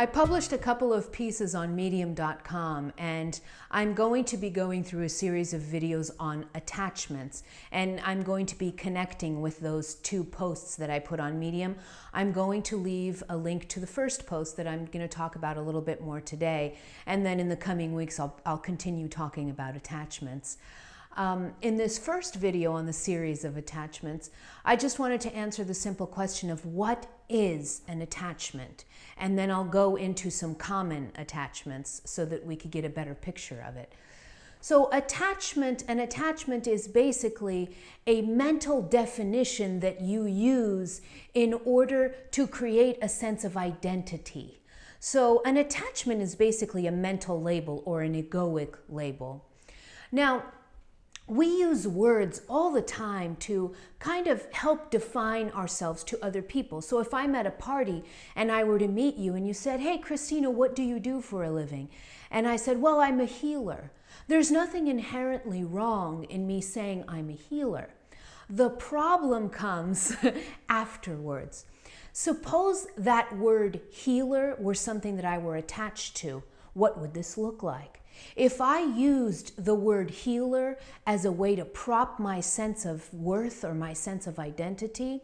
published a couple of pieces on medium.com, and I'm going to be going through a series of videos on attachments, and I'm going to be connecting with those two posts that I put on Medium. I'm going to leave a link to the first post that I'm going to talk about a little bit more today, and then in the coming weeks I'll continue talking about attachments. In this first video on the series of attachments, I just wanted to answer the simple question of what is an attachment? And then I'll go into some common attachments so that we could get a better picture of it. So an attachment is basically a mental definition that you use in order to create a sense of identity. So an attachment is basically a mental label or an egoic label. Now, we use words all the time to kind of help define ourselves to other people. So if I'm at a party and I were to meet you and you said, "Hey, Christina, what do you do for a living?" And I said, "Well, I'm a healer." There's nothing inherently wrong in me saying I'm a healer. The problem comes afterwards. Suppose that word healer were something that I were attached to. What would this look like? If I used the word healer as a way to prop my sense of worth or my sense of identity,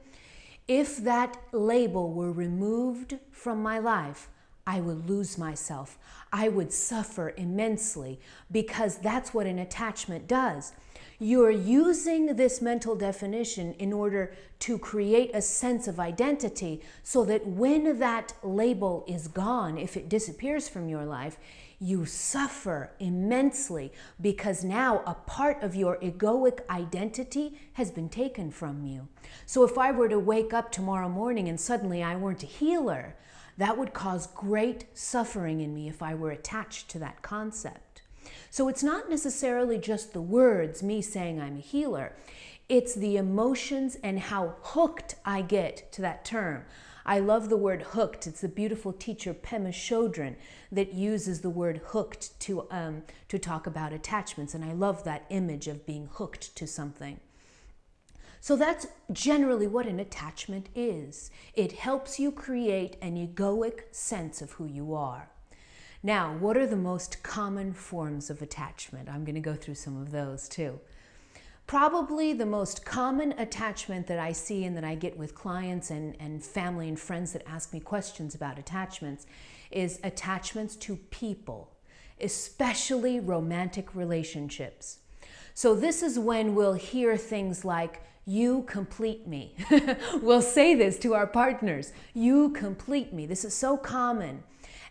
if that label were removed from my life, I would lose myself. I would suffer immensely because that's what an attachment does. You're using this mental definition in order to create a sense of identity so that when that label is gone, if it disappears from your life, you suffer immensely because now a part of your egoic identity has been taken from you. So if I were to wake up tomorrow morning and suddenly I weren't a healer, that would cause great suffering in me if I were attached to that concept. So it's not necessarily just the words, me saying I'm a healer. It's the emotions and how hooked I get to that term. I love the word hooked. It's the beautiful teacher Pema Chodron that uses the word hooked to talk about attachments. And I love that image of being hooked to something. So that's generally what an attachment is. It helps you create an egoic sense of who you are. Now, what are the most common forms of attachment? I'm going to go through some of those too. Probably the most common attachment that I see and that I get with clients and family and friends that ask me questions about attachments is attachments to people, especially romantic relationships. So this is when we'll hear things like, "You complete me." We'll say this to our partners, "You complete me." This is so common.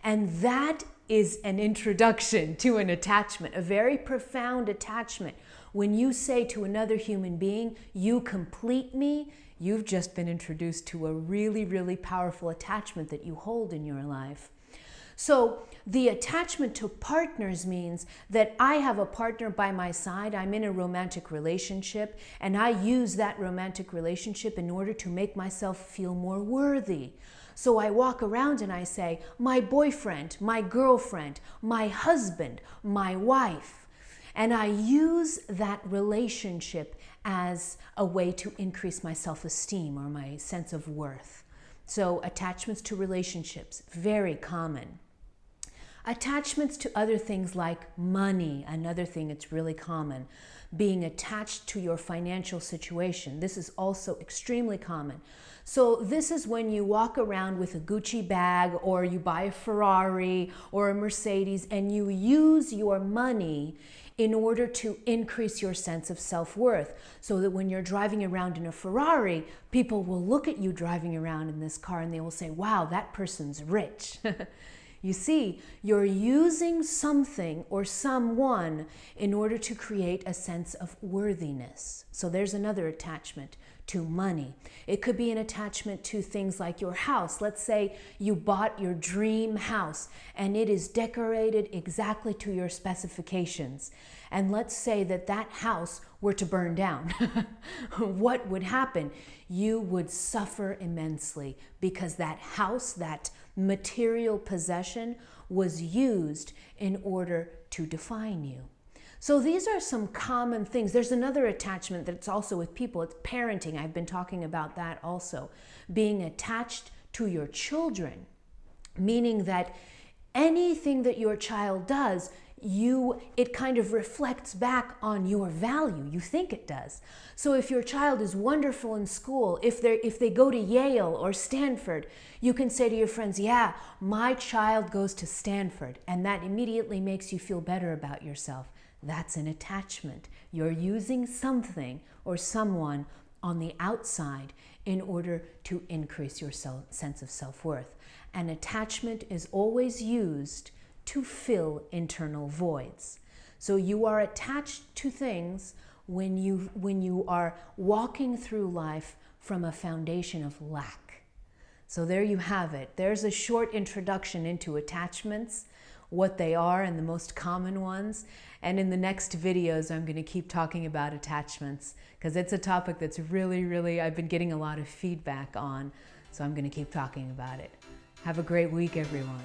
And that is an introduction to an attachment, a very profound attachment. When you say to another human being, "You complete me," you've just been introduced to a really, really powerful attachment that you hold in your life. So the attachment to partners means that I have a partner by my side, I'm in a romantic relationship, and I use that romantic relationship in order to make myself feel more worthy. So I walk around and I say, "My boyfriend, my girlfriend, my husband, my wife." And I use that relationship as a way to increase my self-esteem or my sense of worth. So attachments to relationships, very common. Attachments to other things like money, another thing that's really common. Being attached to your financial situation. This is also extremely common. So this is when you walk around with a Gucci bag or you buy a Ferrari or a Mercedes and you use your money in order to increase your sense of self-worth, so that when you're driving around in a Ferrari, people will look at you driving around in this car and they will say, "Wow, that person's rich." You see, you're using something or someone in order to create a sense of worthiness. So there's another attachment to money. It could be an attachment to things like your house. Let's say you bought your dream house and it is decorated exactly to your specifications. And let's say that that house were to burn down. What would happen? You would suffer immensely because that house, that material possession, was used in order to define you. So these are some common things. There's another attachment that's also with people. It's parenting. I've been talking about that also. Being attached to your children. meaning that anything that your child does, it kind of reflects back on your value. You think it does. So if your child is wonderful in school, if they go to Yale or Stanford, you can say to your friends, yeah, my child goes to Stanford, and that immediately makes you feel better about yourself. That's an attachment. You're using something or someone on the outside in order to increase your sense of self-worth. An attachment is always used to fill internal voids. So you are attached to things when you are walking through life from a foundation of lack. So there you have it. There's a short introduction into attachments, what they are and the most common ones. And in the next videos, I'm going to keep talking about attachments because it's a topic that's really, I've been getting a lot of feedback on. So I'm going to keep talking about it. Have a great week, everyone.